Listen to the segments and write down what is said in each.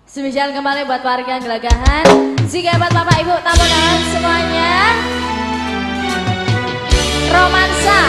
Spesial kembali buat warga Gelagahan. Jika buat Bapak Ibu tamu tangan semuanya. Romansa.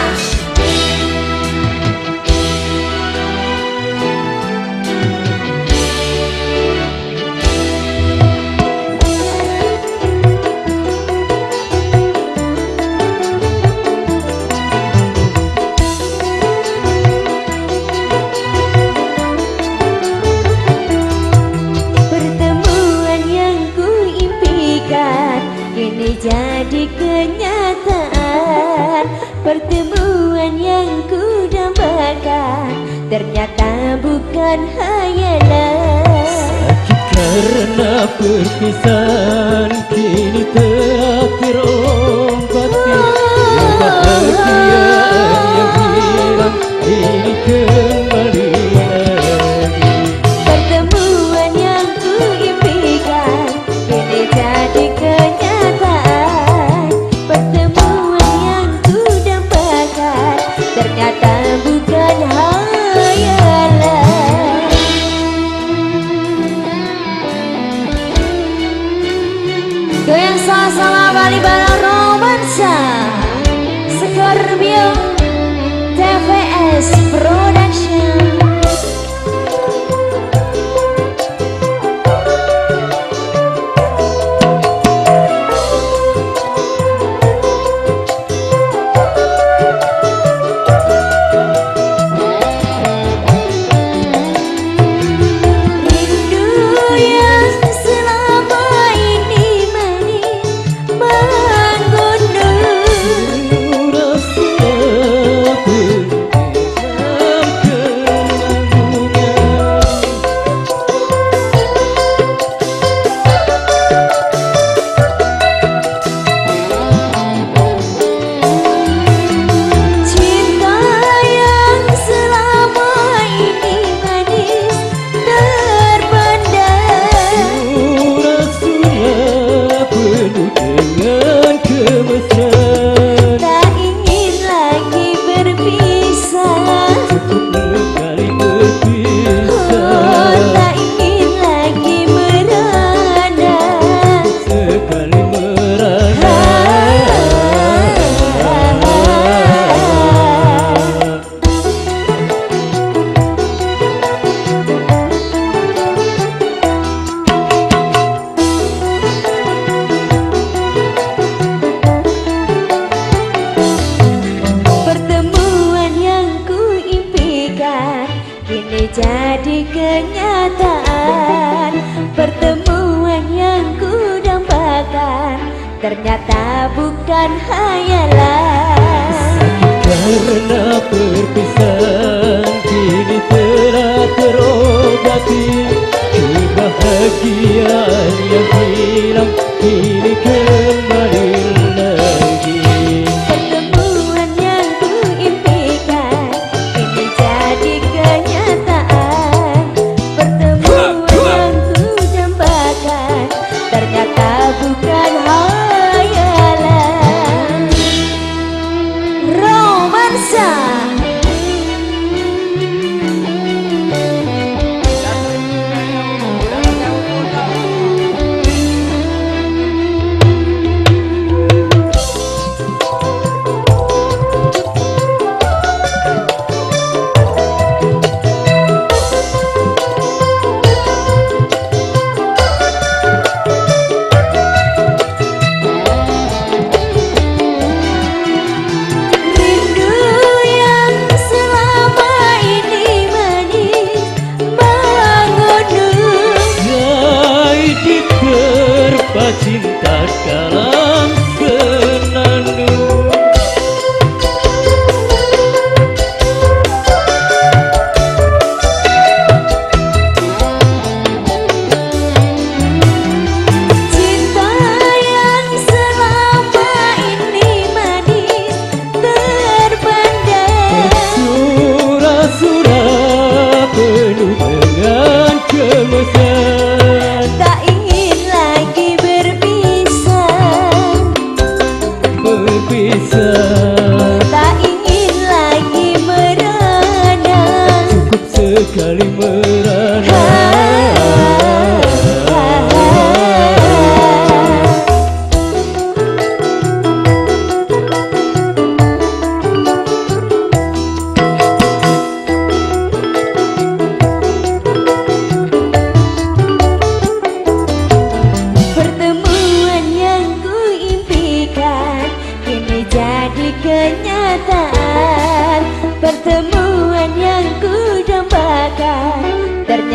Jadi kenyataan, pertemuan yang ku dambakan ternyata bukan hayalan. Sakit karena perpisahan kini telah terobati. Kebahagiaan yang hilang kini kembali lagi. Pertemuan yang ku impikan kini jadi kenyataan. Ternyata bukan hayalan. Goyang sama-sama Bali bareng Romansa Scorpio TVS Production. Jadi kenyataan, pertemuan yang ku dambakan ternyata bukan hayalan. Karena perpisahan kini telah terobati. Kebahagiaan yang hilang kini kembali lagi. Pertemuan yang ku impikan kini jadi kenyataan. Pertemuan yang ku dambakan ternyata bukan hayalan. Romansa. Cinta dalam senandung. Cinta yang selama ini manis terpendam. Surat-surat penuh dengan kemesraan. Tak ingin lagi tak ingin lagi merana. Cukup sekali merana.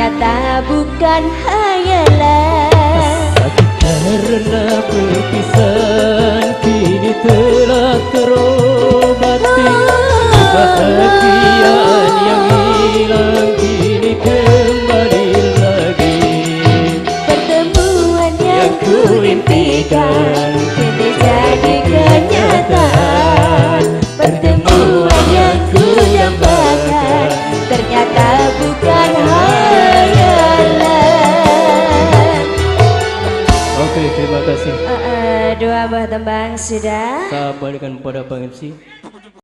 ternyata bukan hayalan. Sakit karena perpisahan kini telah terobati. Kebahagiaan yang hilang kini kembali lagi. Pertemuan yang ku impikan kini jadi kenyataan. Pertemuan yang ku dambakan ternyata bukan hayalan. Oke, terima kasih. Dua buah tembang sudah. Saya balikan pada Bang MC.